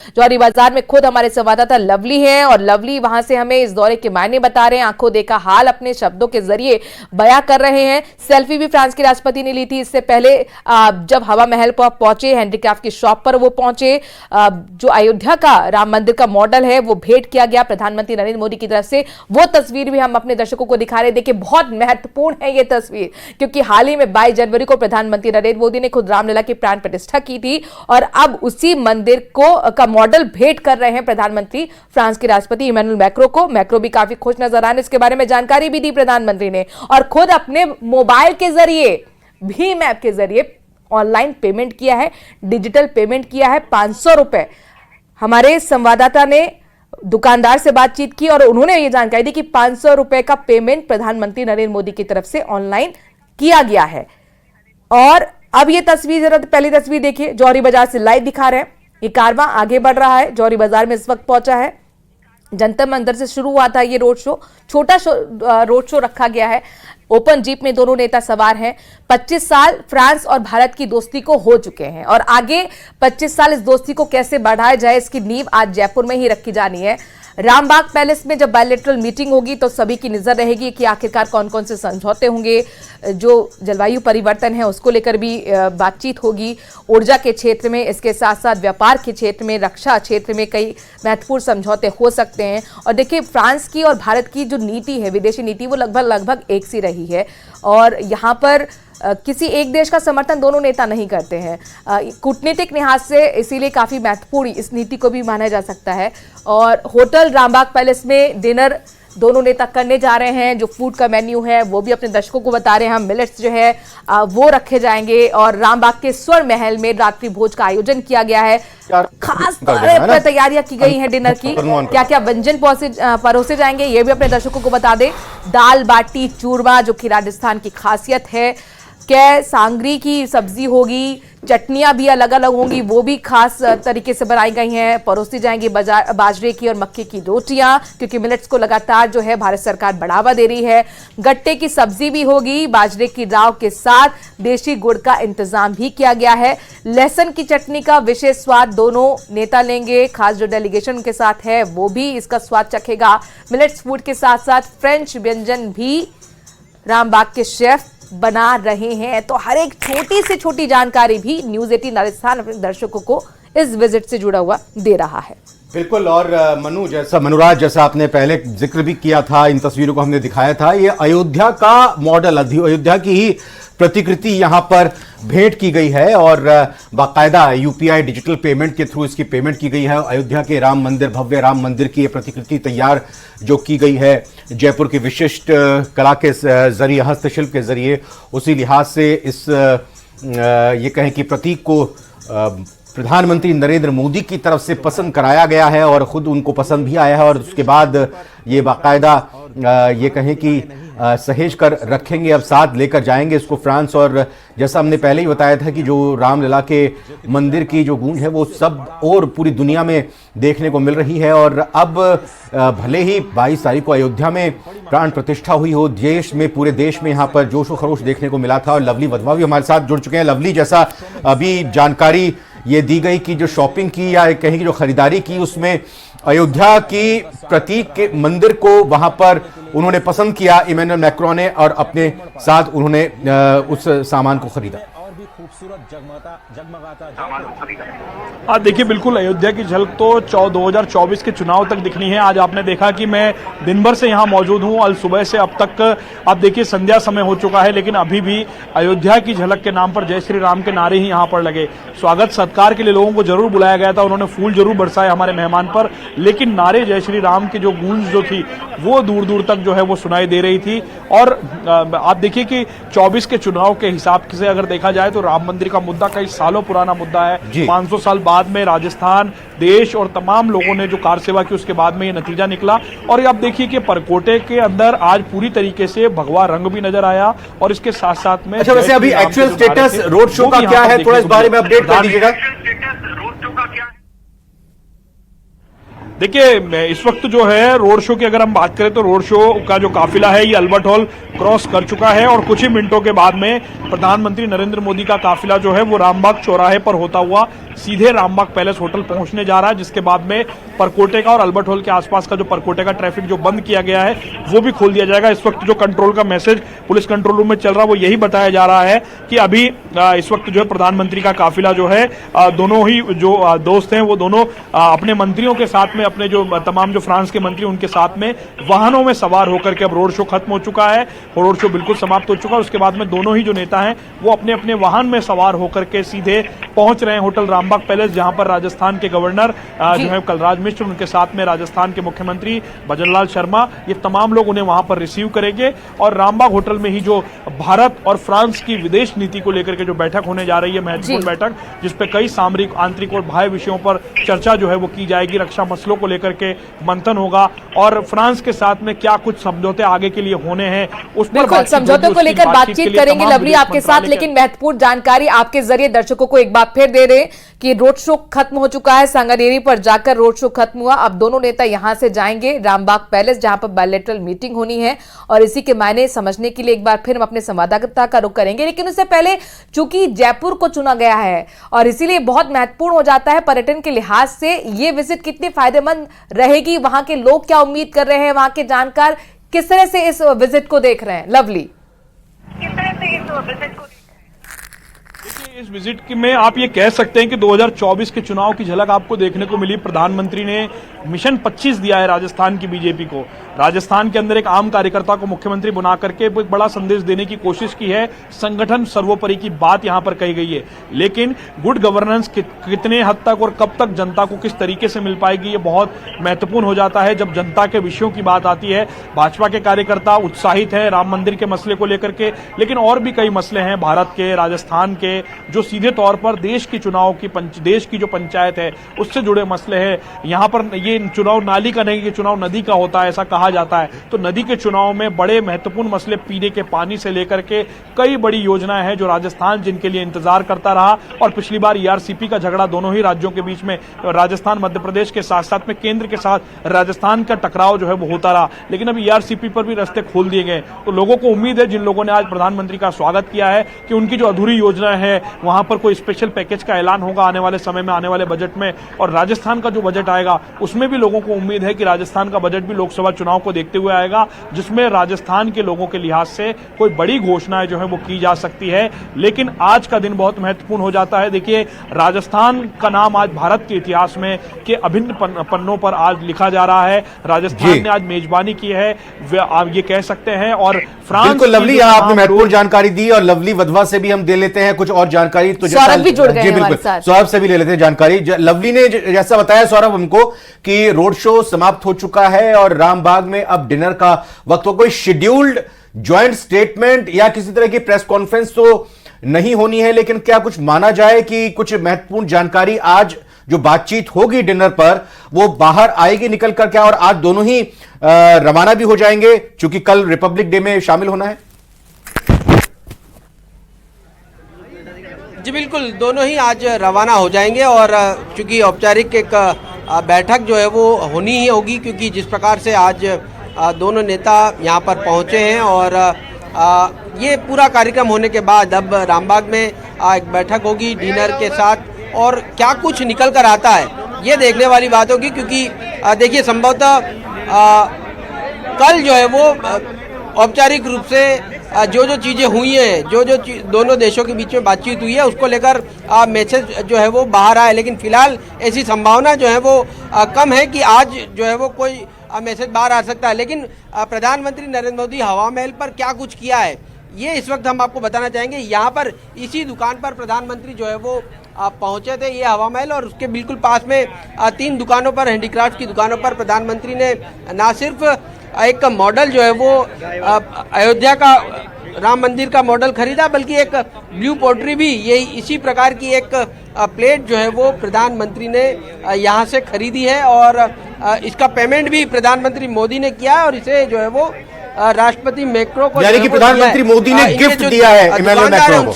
जौहरी बाजार में खुद हमारे संवाददाता लवली हैं और लवली वहां से हमें इस दौरे के मायने बता रहे हैं, आंखों देखा हाल अपने शब्दों के जरिए बयां कर रहे हैं। सेल्फी भी फ्रांस के राष्ट्रपति ने ली थी इससे पहले जब हवा महल पर पहुंचे, हेनरी क्राफ्ट की शॉप पर वो पहुंचे। जो अयोध्या का राम मंदिर का मॉडल है वो भेंट किया गया प्रधानमंत्री नरेंद्र मोदी की तरफ से। वो तस्वीर भी हम अपने दर्शकों को दिखा रहे हैं। देखिए बहुत महत्वपूर्ण है ये तस्वीर, क्योंकि हाल ही में 22 जनवरी को प्रधानमंत्री नरेंद्र मोदी ने खुद रामलला की प्राण प्रतिष्ठा की थी और अब उसी मंदिर का मॉडल भेंट कर रहे हैं प्रधानमंत्री फ्रांस के राष्ट्रपति इमैनुअल मैक्रो को। मैक्रो भी काफी खुश नजर आ रहे हैं, इसके बारे में जानकारी भी दी प्रधानमंत्री ने और खुद अपने मोबाइल के जरिए, भीम ऐप के जरिए ऑनलाइन पेमेंट किया है, डिजिटल पेमेंट किया है 500 रुपए। हमारे संवाददाता ने दुकानदार से बातचीत की और उन्होंने ये जानकारी दी कि 500 रुपए का पेमेंट प्रधानमंत्री नरेंद्र मोदी की तरफ से ऑनलाइन किया गया है। और अब ये तस्वीर, जरा पहली तस्वीर देखिए, जौहरी बाजार से लाइव दिखा रहे हैं। ये कारवां आगे बढ़ रहा है, जौहरी बाजार में इस वक्त पहुंचा है। जंतर मंदिर से शुरू हुआ था ये रोड शो, छोटा रोड शो रखा गया है। ओपन जीप में दोनों नेता सवार हैं। 25 साल फ्रांस और भारत की दोस्ती को हो चुके हैं और आगे 25 साल इस दोस्ती को कैसे बढ़ाया जाए इसकी नींव आज जयपुर में ही रखी जानी है। रामबाग पैलेस में जब बायलैटरल मीटिंग होगी तो सभी की नजर रहेगी कि आखिरकार कौन कौन से समझौते होंगे। जो जलवायु परिवर्तन है उसको लेकर भी बातचीत होगी। ऊर्जा के क्षेत्र में, इसके साथ साथ व्यापार के क्षेत्र में, रक्षा क्षेत्र में कई महत्वपूर्ण समझौते हो सकते हैं। और देखिए फ्रांस की और भारत की जो नीति है, विदेशी नीति, वो लगभग एक सी रही है और यहाँ पर किसी एक देश का समर्थन दोनों नेता नहीं करते हैं। कूटनीतिक लिहाज से इसीलिए काफी महत्वपूर्ण इस नीति को भी माना जा सकता है। और होटल रामबाग पैलेस में डिनर दोनों नेता करने जा रहे हैं। जो फूड का मेन्यू है वो भी अपने दर्शकों को बता रहे हैं। हम मिलेट्स जो है वो रखे जाएंगे और रामबाग के स्वर महल में रात्रि भोज का आयोजन किया गया है। खास तौर पर तैयारियां की गई हैं डिनर की। क्या क्या व्यंजन परोसे जाएंगे ये भी अपने दर्शकों को बता दें। दाल बाटी चूरमा जो कि राजस्थान की खासियत है, क्या सांगरी की सब्जी होगी, चटनियां भी अलग अलग होंगी, वो भी खास तरीके से बनाई गई हैं। परोसी जाएंगी बाजरे की और मक्के की रोटियां, क्योंकि मिलेट्स को लगातार जो है भारत सरकार बढ़ावा दे रही है। गट्टे की सब्जी भी होगी, बाजरे की राव के साथ देशी गुड़ का इंतजाम भी किया गया है। लहसुन की चटनी का विशेष स्वाद दोनों नेता लेंगे। खास जो डेलीगेशन उनके साथ है वो भी इसका स्वाद चखेगा। मिलेट्स फूड के साथ साथ फ्रेंच व्यंजन भी रामबाग के शेफ बना रहे हैं। तो हर एक छोटी से छोटी जानकारी भी न्यूज़ 18 राजस्थान अपने दर्शकों को इस विजिट से जुड़ा हुआ दे रहा है। बिल्कुल। और मनुराज जैसा आपने पहले जिक्र भी किया था, इन तस्वीरों को हमने दिखाया था, ये अयोध्या का मॉडल, अयोध्या की ही प्रतिकृति यहां पर भेंट की गई है और बाकायदा यूपीआई डिजिटल पेमेंट के थ्रू इसकी पेमेंट की गई है। अयोध्या के राम मंदिर, भव्य राम मंदिर की ये प्रतिकृति तैयार जो की गई है जयपुर की विशिष्ट कला के जरिए, हस्तशिल्प के जरिए, उसी लिहाज से इस ये कहें कि प्रतीक को प्रधानमंत्री नरेंद्र मोदी की तरफ से पसंद कराया गया है और खुद उनको पसंद भी आया है और उसके बाद ये बाकायदा ये कहें कि सहेज कर रखेंगे, अब साथ लेकर जाएंगे इसको फ्रांस। और जैसा हमने पहले ही बताया था कि जो रामलला के मंदिर की जो गूंज है वो सब और पूरी दुनिया में देखने को मिल रही है। और अब भले ही 22 तारीख को अयोध्या में प्राण प्रतिष्ठा हुई हो, देश में, पूरे देश में यहाँ पर जोशो खरोश देखने को मिला था। और लवली वधवा भी हमारे साथ जुड़ चुके हैं। लवली, जैसा अभी जानकारी ये दी गई कि जो शॉपिंग की या कहीं की जो खरीदारी की उसमें अयोध्या की प्रतीक के मंदिर को वहां पर उन्होंने पसंद किया इमैनुअल मैक्रों ने और अपने साथ उन्होंने उस सामान को खरीदा। आज देखिए बिल्कुल अयोध्या की झलक तो 2024 के चुनाव तक दिखनी है। आज आपने देखा कि मैं दिन भर से यहाँ मौजूद हूँ, अल सुबह से अब तक आप देखिए संध्या समय हो चुका है, लेकिन अभी भी अयोध्या की झलक के नाम पर जय श्री राम के नारे ही यहाँ पर लगे। स्वागत सत्कार के लिए लोगों को जरूर बुलाया गया था, उन्होंने फूल जरूर बरसाए हमारे मेहमान पर, लेकिन नारे जय श्री राम की जो गूंज जो थी वो दूर दूर तक जो है वो सुनाई दे रही थी। और आप देखिए कि 24 के चुनाव के हिसाब से अगर देखा जाए तो राम मंदिर का मुद्दा कई सालों पुराना मुद्दा है। 500 साल बाद में राजस्थान, देश और तमाम लोगों ने जो कार सेवा की उसके बाद में ये नतीजा निकला। और आप देखिए कि परकोटे के अंदर आज पूरी तरीके से भगवा रंग भी नजर आया और इसके साथ साथ में अच्छा, वैसे अभी एक्चुअल स्टेटस रोड शो का क्या है, थोड़ा इस बारे में अपडेट कर दीजिएगा। देखिए इस वक्त जो है रोड शो की अगर हम बात करें तो रोड शो का जो काफिला है ये अल्बर्ट हॉल क्रॉस कर चुका है और कुछ ही मिनटों के बाद में प्रधानमंत्री नरेंद्र मोदी का काफिला जो है वो रामबाग चौराहे पर होता हुआ सीधे रामबाग पैलेस होटल पहुंचने जा रहा है, जिसके बाद में परकोटे का और अल्बर्ट हॉल के आसपास का जो परकोटे का ट्रैफिक जो बंद किया गया है वो भी खोल दिया जाएगा। इस वक्त जो कंट्रोल का मैसेज पुलिस कंट्रोल रूम में चल रहा है वो यही बताया जा रहा है कि अभी इस वक्त जो है प्रधानमंत्री का काफिला जो है दोनों ही जो दोस्त हैं वो दोनों अपने मंत्रियों के साथ में, अपने जो तमाम जो फ्रांस के मंत्री उनके साथ में वाहनों में सवार होकर के, अब रोड शो खत्म हो चुका है, रोड शो बिल्कुल समाप्त हो चुका है। उसके बाद में दोनों ही जो नेता हैं वो अपने अपने वाहन में सवार होकर के सीधे पहुंच रहे हैं होटल रामबाग पैलेस, जहां पर राजस्थान के गवर्नर जो है कलराज मिश्र, उनके साथ में राजस्थान के मुख्यमंत्री भजनलाल शर्मा, ये तमाम लोग उन्हें वहां पर रिसीव करेंगे। और रामबाग होटल में ही जो भारत और फ्रांस की विदेश नीति को लेकर के जो बैठक होने जा रही है, महत्वपूर्ण बैठक, जिसपे कई सामरिक, आंतरिक और बाह्य विषयों पर चर्चा जो है वो की जाएगी, रक्षा मसलों को लेकर के मंथन होगा और फ्रांस के साथ में क्या कुछ समझौते आगे के लिए होने हैं उस पर समझौतों को लेकर बातचीत करेंगे लवली आपके साथ। लेकिन महत्वपूर्ण जानकारी आपके जरिए दर्शकों को एक बार फिर दे रहे कि रोड शो खत्म हो चुका है, सांगानेरी पर जाकर रोड शो खत्म हुआ। अब दोनों नेता यहां से जाएंगे रामबाग पैलेस, जहां पर बायलैटरल मीटिंग होनी है और इसी के मायने समझने के लिए एक बार फिर हम अपने संवाददाता का रुख करेंगे। लेकिन उससे पहले चूंकि जयपुर को चुना गया है और इसीलिए बहुत महत्वपूर्ण हो जाता है पर्यटन के लिहाज से, ये विजिट कितनी फायदेमंद रहेगी, वहां के लोग क्या उम्मीद कर रहे हैं, वहां के जानकार किस तरह से इस विजिट को देख रहे हैं? लवली, किस तरह से इस विजिट को देखिए, इस विजिट में आप ये कह सकते हैं कि 2024 के चुनाव की झलक आपको देखने को मिली। प्रधानमंत्री ने मिशन 25 दिया है राजस्थान की बीजेपी को। राजस्थान के अंदर एक आम कार्यकर्ता को मुख्यमंत्री बना करके एक बड़ा संदेश देने की कोशिश की है। संगठन सर्वोपरि की बात यहां पर कही गई है, लेकिन गुड गवर्नेंस कितने हद तक और कब तक जनता को किस तरीके से मिल पाएगी, ये बहुत महत्वपूर्ण हो जाता है जब जनता के विषयों की बात आती है। भाजपा के कार्यकर्ता उत्साहित हैं राम मंदिर के मसले को लेकर के, लेकिन और भी कई मसले हैं भारत के, राजस्थान के, जो सीधे तौर पर देश की चुनाव की देश की जो पंचायत है उससे जुड़े मसले हैं। यहां पर ये चुनाव नाली का नहीं, ये चुनाव नदी का होता है, ऐसा कहा जाता है। तो नदी के चुनाव में बड़े महत्वपूर्ण मसले, पीने के पानी से लेकर के कई बड़ी योजनाएं हैं जो राजस्थान जिनके लिए इंतजार करता रहा। और पिछली बार ईआरसीपी का झगड़ा दोनों ही राज्यों के बीच में, राजस्थान मध्य प्रदेश के साथ साथ में केंद्र के साथ राजस्थान का टकराव जो है वो होता रहा, लेकिन अब ईआरसीपी पर भी रास्ते खोल दिए गए। तो लोगों को उम्मीद है, जिन लोगों ने आज प्रधानमंत्री का स्वागत किया है, कि उनकी जो अधूरी योजना है वहां पर कोई स्पेशल पैकेज का ऐलान होगा आने वाले समय में, आने वाले बजट में। और राजस्थान का जो बजट आएगा उसमें भी लोगों को उम्मीद है कि राजस्थान का बजट भी लोकसभा चुनाव को देखते हुए आएगा, जिसमें राजस्थान के लोगों के लिहाज से कोई बड़ी घोषणाएं जो है वो की जा सकती है। लेकिन आज का दिन बहुत महत्वपूर्ण हो जाता है। देखिए, राजस्थान का नाम आज भारत के इतिहास में के अभिन्न पन्नों पर आज लिखा जा रहा है। राजस्थान ने आज मेजबानी की है, आप ये कह सकते हैं। और फ्रांस, बिल्कुल लवली, आपने महत्वपूर्ण जानकारी दी और लवली वधवा से भी हम दे लेते हैं कुछ और जानकारी। तो सौरभ भी जुड़ गए हैं हमारे साथ, सौरभ से भी ले लेते हैं जानकारी। लवली ने जैसा बताया सौरभ हमको कि रोड शो समाप्त हो चुका है और रामबाग में अब डिनर का वक्त हो। कोई शेड्यूल्ड ज्वाइंट स्टेटमेंट या किसी तरह की प्रेस कॉन्फ्रेंस तो नहीं होनी है, लेकिन क्या कुछ माना जाए कि कुछ महत्वपूर्ण जानकारी आज जो बातचीत होगी डिनर पर वो बाहर आएगी निकल कर क्या, और आज दोनों ही रवाना भी हो जाएंगे क्योंकि कल रिपब्लिक डे में शामिल होना है? जी बिल्कुल, दोनों ही आज रवाना हो जाएंगे और चूंकि औपचारिक एक बैठक जो है वो होनी ही होगी, क्योंकि जिस प्रकार से आज दोनों नेता यहाँ पर पहुँचे हैं और ये पूरा कार्यक्रम होने के बाद अब रामबाग में एक बैठक होगी डिनर के साथ, और क्या कुछ निकल कर आता है ये देखने वाली बात होगी। क्योंकि देखिए, संभवतः कल जो है वो औपचारिक रूप से जो जो चीज़ें हुई हैं, जो जो दोनों देशों के बीच में बातचीत हुई है उसको लेकर मैसेज जो है वो बाहर आए, लेकिन फिलहाल ऐसी संभावना जो है वो कम है कि आज जो है वो कोई मैसेज बाहर आ सकता है। लेकिन प्रधानमंत्री नरेंद्र मोदी हवा महल पर क्या कुछ किया है ये इस वक्त हम आपको बताना चाहेंगे। यहाँ पर इसी दुकान पर प्रधानमंत्री जो है वो पहुँचे थे, ये हवा महल, और उसके बिल्कुल पास में 3 दुकानों पर, हैंडीक्राफ्ट की दुकानों पर प्रधानमंत्री ने ना सिर्फ एक मॉडल जो है वो अयोध्या का राम मंदिर का मॉडल खरीदा, बल्कि एक ब्लू पोट्री भी, ये इसी प्रकार की एक प्लेट जो है वो प्रधानमंत्री ने यहाँ से खरीदी है और इसका पेमेंट भी प्रधानमंत्री मोदी ने किया है और इसे जो है वो राष्ट्रपति मैक्रो को, यानी कि प्रधानमंत्री मोदी ने गिफ्ट दिया है इमैनुअल मैक्रो को।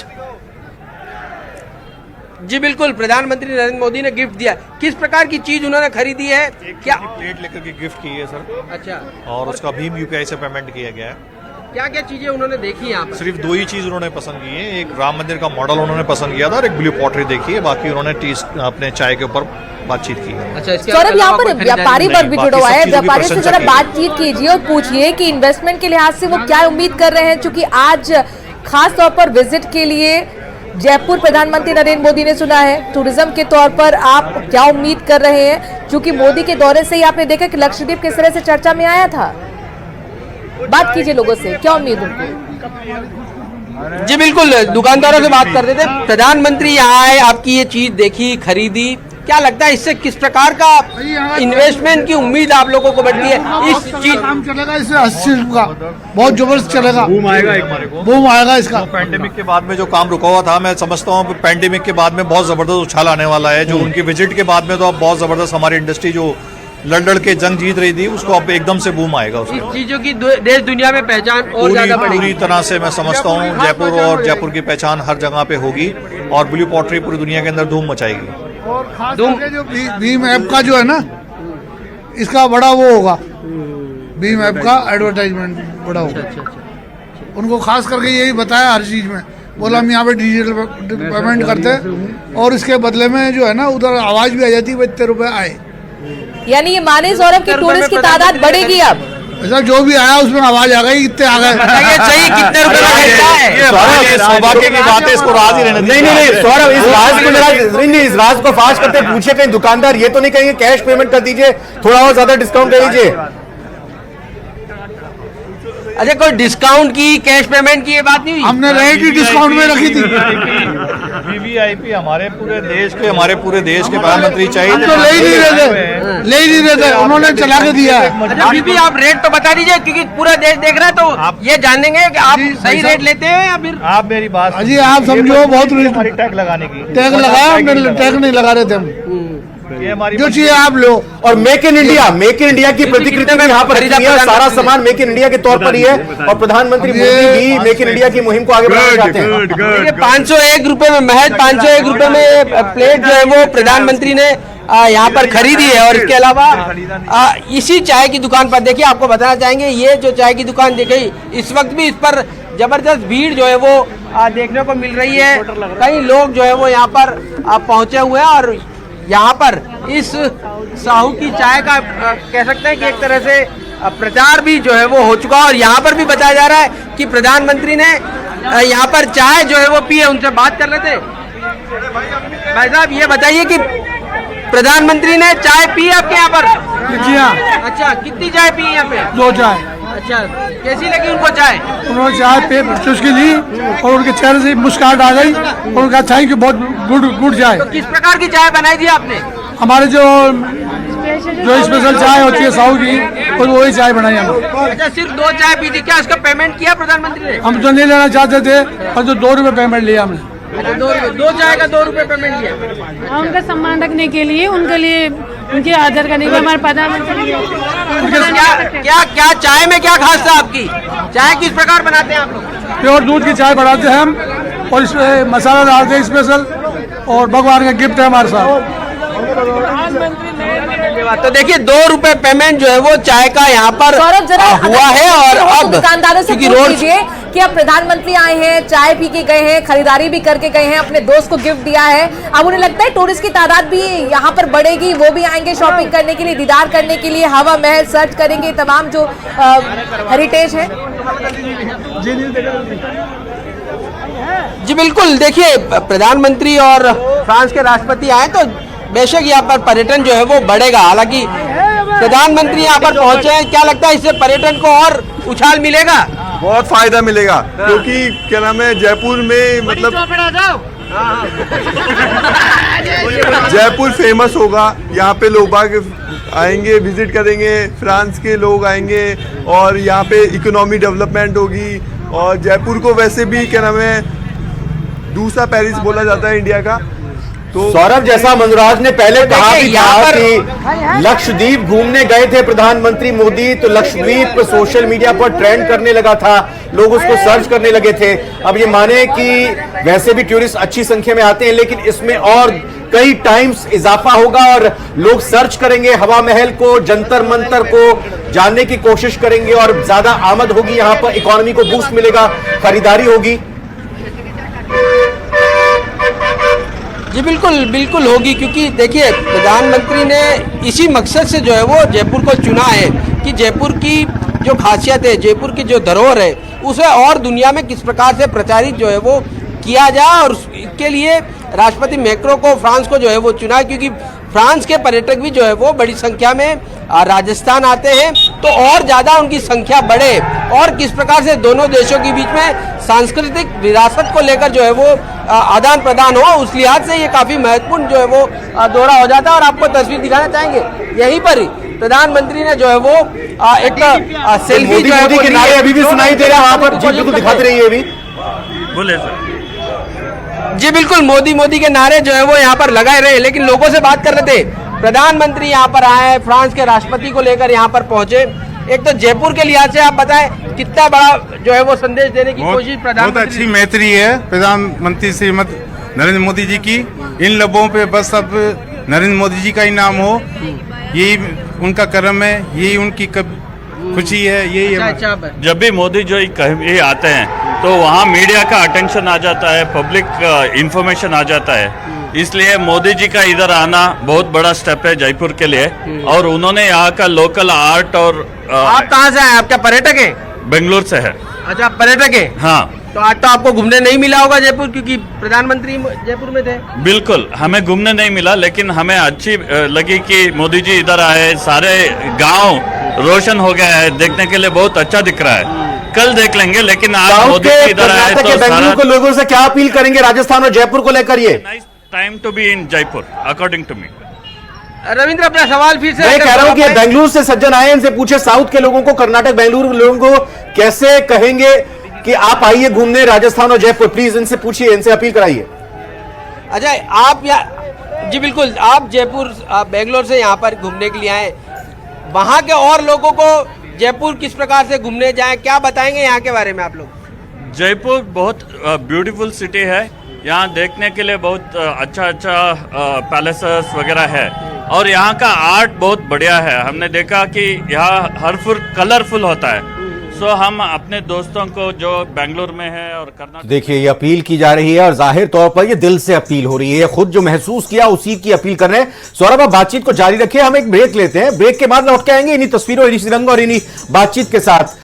जी बिल्कुल, प्रधानमंत्री नरेंद्र मोदी ने गिफ्ट दिया। किस प्रकार की चीज उन्होंने खरीदी है? क्या प्लेट लेकर के गिफ्ट की है सर। अच्छा। और उसका भीम यूपीआई से पेमेंट किया गया है। क्या क्या चीजें उन्होंने देखी यहाँ पर? सिर्फ 2 ही चीज उन्होंने पसंद की है। एक राम मंदिर का मॉडल उन्होंने पसंद किया था और एक ब्लू पॉटरी देखी है। बाकी उन्होंने अपने चाय के ऊपर बातचीत की है। अच्छा, इसके सौरभ, अलावा यहाँ कोई पर खरीदारी व्यापारी नहीं? वर्ग भी जुड़ा हुआ है। बाकी सब चीजों की व्यापारियों से जरा प्रशंसा की है। बातचीत कीजिए और पूछिए कि इन्वेस्टमेंट के लिहाज से वो क्या उम्मीद कर रहे हैं, क्योंकि आज खास तौर पर विजिट के लिए जयपुर प्रधानमंत्री नरेंद्र मोदी ने सुना है। टूरिज्म के तौर पर आप क्या उम्मीद कर रहे हैं, क्योंकि मोदी के दौरे से ही आपने देखा कि लक्षद्वीप किस तरह से चर्चा में आया था। बात कीजिए लोगों से, क्या उम्मीद उनको? जी बिल्कुल, दुकानदारों से बात कर रहे थे। प्रधानमंत्री यहाँ आए, आपकी ये चीज देखी, खरीदी, क्या लगता है इससे किस प्रकार का इन्वेस्टमेंट की उम्मीद आप लोगों को बढ़ती है? इस चीज काम चलेगा इससे 80 का बहुत जबरदस्त चलेगा, बूम आएगा एक बार को। बूम आएगा इसका। पैंडेमिक के बाद में जो काम रुका हुआ था, मैं समझता हूँ पैंडेमिक के बाद में बहुत जबरदस्त उछाल आने वाला है। जो उनकी विजिट के बाद में तो अब बहुत जबरदस्त हमारी इंडस्ट्री जो लड़ के जंग जीत रही थी, उसको अब एकदम से बूम आएगा। इस चीजों की देश दुनिया में पहचान और ज्यादा बढ़ेगी। पूरी तरह से मैं समझता हूँ जयपुर और जयपुर की पहचान हर जगह पे होगी और ब्लू पॉटरी पूरी दुनिया के अंदर धूम मचाएगी। और खास करके जो भीम ऐप का जो है ना, इसका बड़ा वो होगा, भीम ऐप का एडवर्टाइजमेंट बड़ा होगा। उनको खास करके यही बताया हर चीज में, बोला हम यहाँ पे डिजिटल पेमेंट करते हैं और इसके बदले में जो है ना उधर आवाज भी आ जाती है, इतने रुपए आए। यानी ये माने सौरभ की टूरिस्ट की तादाद बढ़ेगी अब? ऐसा जो भी आया उसमें आवाज आ गई, कितने आ गए। चाहिए कितने रुपए का ये सौभाग्य की बात है, इसको राज ही रहने दीजिए। नहीं सौरभ, इस राज को नहीं, इस राज को फाश करते पूछे कहीं दुकानदार ये तो नहीं कहेंगे कैश पेमेंट कर दीजिए, थोड़ा और ज्यादा डिस्काउंट दे दीजिए? अच्छा, कोई डिस्काउंट की, कैश पेमेंट की ये बात नहीं हुई? हमने रेट ही डिस्काउंट में रखी थी। वीवीआईपी हमारे पूरे देश के प्रधानमंत्री चाहिए। हम तो ले ही नहीं रहे थे, उन्होंने चला के दिया है। अच्छा, फिर भी आप रेट तो बता दीजिए, क्योंकि पूरा देश देख रहा है, तो ये जानेंगे कि आप सही रेट लेते हैं या फिर? आप मेरी बात अजी आप समझो, बहुत टैग लगाने की टैग लगाया, टैग नहीं लगा रहे थे हम। ये हमारी जो चाहिए आप लो। और मेक इन इंडिया की प्रतिकृति भी यहाँ पर रखी है। सारा सामान मेक इन इंडिया के तौर पर ही है और प्रधानमंत्री मोदी भी मेक इन इंडिया की मुहिम को आगे बढ़ाना चाहते हैं। 501 रुपए में, महज 501 रुपए में प्लेट जो है वो प्रधानमंत्री ने यहाँ पर खरीदी है। और इसके अलावा इसी चाय की दुकान पर देखिए, आपको बताना चाहेंगे, ये जो चाय की दुकान देखी, इस वक्त भी इस पर जबरदस्त भीड़ जो है वो देखने को मिल रही है। कई लोग जो है वो यहाँ पर पहुंचे हुए हैं और यहाँ पर इस साहू की चाय का कह सकते हैं कि एक तरह से प्रचार भी जो है वो हो चुका है। और यहाँ पर भी बताया जा रहा है कि प्रधानमंत्री ने यहाँ पर चाय जो है वो पी है। उनसे बात कर रहे थे। भाई साहब, ये बताइए कि प्रधानमंत्री ने चाय पी है आपके यहाँ पर? जी हाँ। अच्छा, कितनी चाय पी है यहाँ पे? 2 चाय। अच्छा, कैसी लगी उनको चाय? उन्होंने चाय पे चुस्की ली और उनके चेहरे से मुस्कुराहट आ गई और उनका थैंक यू, बहुत गुड चाय। तो किस प्रकार की चाय बनाई थी आपने? हमारे जो स्पेशल चाय होती है साहू की, और वही चाय बनाई हम। अच्छा, सिर्फ 2 चाय पी थी, क्या उसका पेमेंट किया प्रधानमंत्री ने? हम तो नहीं लेना चाहते थे और जो 2 रुपए पेमेंट लिया हमने। अच्छा, 2 चाय का 2 रुपए पेमेंट किया। उनका सम्मान रखने के लिए, उनके लिए, उनके आदर करने के लिए हमारे प्रधानमंत्री। क्या चाय में क्या खास था आपकी? चाय किस प्रकार बनाते हैं आप लोग? प्योर दूध की चाय बनाते हैं हम और इसमें मसाला डालते हैं स्पेशल, और भगवान का गिफ्ट है हमारे साथ। तो देखिए, 2 रुपए पेमेंट जो है वो चाय का यहाँ पर सौरभ, जरा हुआ है। और अब दुकानदारों से क्योंकि पूछ रोड लीजिए कि अब प्रधानमंत्री आए हैं, चाय पी के गए हैं, खरीदारी भी करके गए हैं, अपने दोस्त को गिफ्ट दिया है, अब उन्हें लगता है टूरिस्ट की तादाद भी यहाँ पर बढ़ेगी, वो भी आएंगे शॉपिंग करने के लिए, दीदार करने के लिए, हवा महल सर्च करेंगे, तमाम जो हेरिटेज है। जी बिल्कुल, देखिए, प्रधानमंत्री और फ्रांस के राष्ट्रपति आए तो बेशक यहाँ पर पर्यटन जो है वो बढ़ेगा। हालांकि प्रधानमंत्री यहाँ पर पहुंचे हैं, क्या लगता है इससे पर्यटन को और उछाल मिलेगा? बहुत फायदा मिलेगा, क्योंकि क्या नाम है, जयपुर में मतलब जयपुर फेमस होगा। यहाँ पे लोग बाग आएंगे, विजिट करेंगे, फ्रांस के लोग आएंगे और यहाँ पे इकोनॉमी डेवलपमेंट होगी। और जयपुर को वैसे भी क्या नाम है, दूसरा पेरिस बोला जाता है इंडिया का। तो सौरभ, जैसा मनोराज ने पहले कहा भी था कि लक्षद्वीप घूमने गए थे प्रधानमंत्री मोदी, तो लक्षद्वीप सोशल मीडिया पर ट्रेंड करने लगा था, लोग उसको सर्च करने लगे थे। अब ये माने कि वैसे भी टूरिस्ट अच्छी संख्या में आते हैं, लेकिन इसमें और कई टाइम्स इजाफा होगा और लोग सर्च करेंगे हवा महल को, जंतर मंतर को जानने की कोशिश करेंगे और ज्यादा आमद होगी, यहां पर इकोनॉमी को बूस्ट मिलेगा, खरीदारी होगी। जी बिल्कुल बिल्कुल होगी, क्योंकि देखिए प्रधानमंत्री ने इसी मकसद से जो है वो जयपुर को चुना है कि जयपुर की जो खासियत है, जयपुर की जो धरोहर है, उसे और दुनिया में किस प्रकार से प्रचारित जो है वो किया जाए। और इसके लिए राष्ट्रपति मैक्रो को, फ्रांस को जो है वो चुना, क्योंकि फ्रांस के पर्यटक भी जो है वो बड़ी संख्या में राजस्थान आते हैं, तो और ज़्यादा उनकी संख्या बढ़े और किस प्रकार से दोनों देशों के बीच में सांस्कृतिक विरासत को लेकर जो है वो आदान प्रदान हो, उस लिहाज से ये काफ़ी महत्वपूर्ण जो है वो दौरा हो जाता है। और आपको तस्वीर दिखाना चाहेंगे, यहीं पर ही प्रधानमंत्री ने जो है वो एक सेल्फी जो है मोदी के नारे अभी भी सुनाई दे रहे हैं वहां पर, जी बिल्कुल दिखाते रहिए अभी। बोले सर। जी बिल्कुल, मोदी मोदी के नारे जो है वो यहाँ पर लगाए रहे, लेकिन लोगों से बात कर रहे थे। प्रधानमंत्री यहाँ पर आए, फ्रांस के राष्ट्रपति को लेकर यहाँ पर पहुंचे। एक तो जयपुर के लिहाज से आप बताएं कितना बड़ा जो है वो संदेश देने की कोशिश बहुत अच्छी मैत्री है प्रधानमंत्री श्रीमती नरेंद्र मोदी जी की। इन लोगों पे बस अब नरेंद्र मोदी जी का ही नाम हो, यही उनका कर्म है, यही उनकी खुशी है, यही है। जब भी मोदी जो कहीं आते हैं तो वहाँ मीडिया का अटेंशन आ जाता है, पब्लिक इंफॉर्मेशन आ जाता है, इसलिए मोदी जी का इधर आना बहुत बड़ा स्टेप है जयपुर के लिए। और उन्होंने यहाँ का लोकल आर्ट और आप कहाँ से आए? आपका पर्यटक है? बेंगलोर से है। अच्छा, पर्यटक है। हाँ, तो आज तो आपको घूमने नहीं मिला होगा जयपुर, क्योंकि प्रधानमंत्री जयपुर में थे। बिल्कुल, हमें घूमने नहीं मिला, लेकिन हमें अच्छी लगी कि मोदी जी इधर आए, सारे गांव रोशन हो गया है, देखने के लिए बहुत अच्छा दिख रहा है। कल देख लेंगे, लेकिन आज मोदी जी इधर आए तो बेंगलुरु के लोगों से क्या अपील करेंगे राजस्थान और जयपुर को लेकर? ये nice time to be in Jaipur according to me. Ravindra, अपना सवाल फिर से। मैं कह रहा हूं कि बेंगलुरु से सज्जन आए, इनसे पूछे साउथ के लोगों को, कर्नाटक बेंगलुरु के लोगों को कैसे कहेंगे कि आप आइए घूमने राजस्थान और जयपुर। प्लीज इनसे पूछिए, इनसे अपील कराइए। अच्छा, आप जी बिल्कुल, आप जयपुर बेंगलोर से यहाँ पर घूमने के लिए आए, वहाँ के और लोगों को जयपुर किस प्रकार से घूमने जाएं, क्या बताएंगे यहाँ के बारे में आप लोग? जयपुर बहुत ब्यूटीफुल सिटी है, यहाँ देखने के लिए बहुत अच्छा पैलेसेस वगैरह है, और यहाँ का आर्ट बहुत बढ़िया है। हमने देखा कि यहाँ हर फुल कलरफुल होता है। सो हम अपने दोस्तों को जो बेंगलुरु में है और कर्नाटक, देखिए ये अपील की जा रही है और जाहिर तौर पर ये दिल से अपील हो रही है, खुद जो महसूस किया उसी की अपील कर रहे हैं। सौरभ, आप बातचीत को जारी रखिए, हम एक ब्रेक लेते हैं, ब्रेक के बाद लौट के आएंगे इन्हीं तस्वीरों, इन्हीं रंग और इन्हीं बातचीत के साथ।